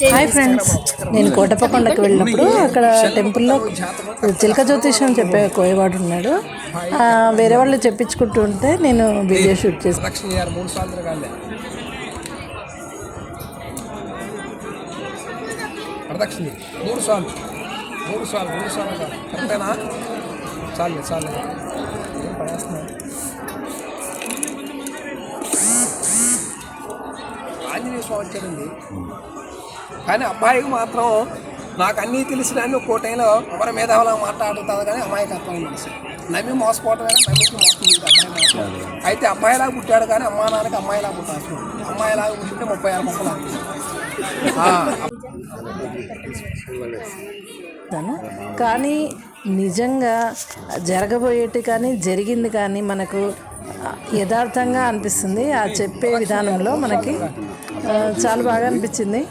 Hi friends, నేను కోటప్పకొండకి వెళ్ళినప్పుడు అక్కడ టెంపుల్లో చిలక జ్యోతిషం చెప్పే కోయవాడు ఉన్నాడు. వేరే వాళ్ళు చెప్పించుకుంటూ ఉంటే నేను వీడియో షూట్ చేస్తాను. ఆంజనేయ స్వామి వచ్చాడండి. కానీ అబ్బాయికి మాత్రం నాకు అన్నీ తెలిసినన్ని కోటైలో ఎవరి మేధావులా మాట్లాడుతుంది, కానీ అమ్మాయికి అర్థం తెలుసు. నమ్మి మోసపోవటమైనా నమ్మికి మోసం లేదు అబ్బాయి మాత్రం. అయితే అబ్బాయిలాగా పుట్టాడు, కానీ అమ్మా నాన్నకి అమ్మాయిలాగా పుట్టాల్సి అమ్మాయిలాగా పుట్టితే 36 మొక్కలు కానీ నిజంగా జరగబోయేటి కానీ జరిగింది కానీ మనకు యథార్థంగా అనిపిస్తుంది. ఆ చెప్పే విధానంలో మనకి చాలా బాగా అనిపించింది.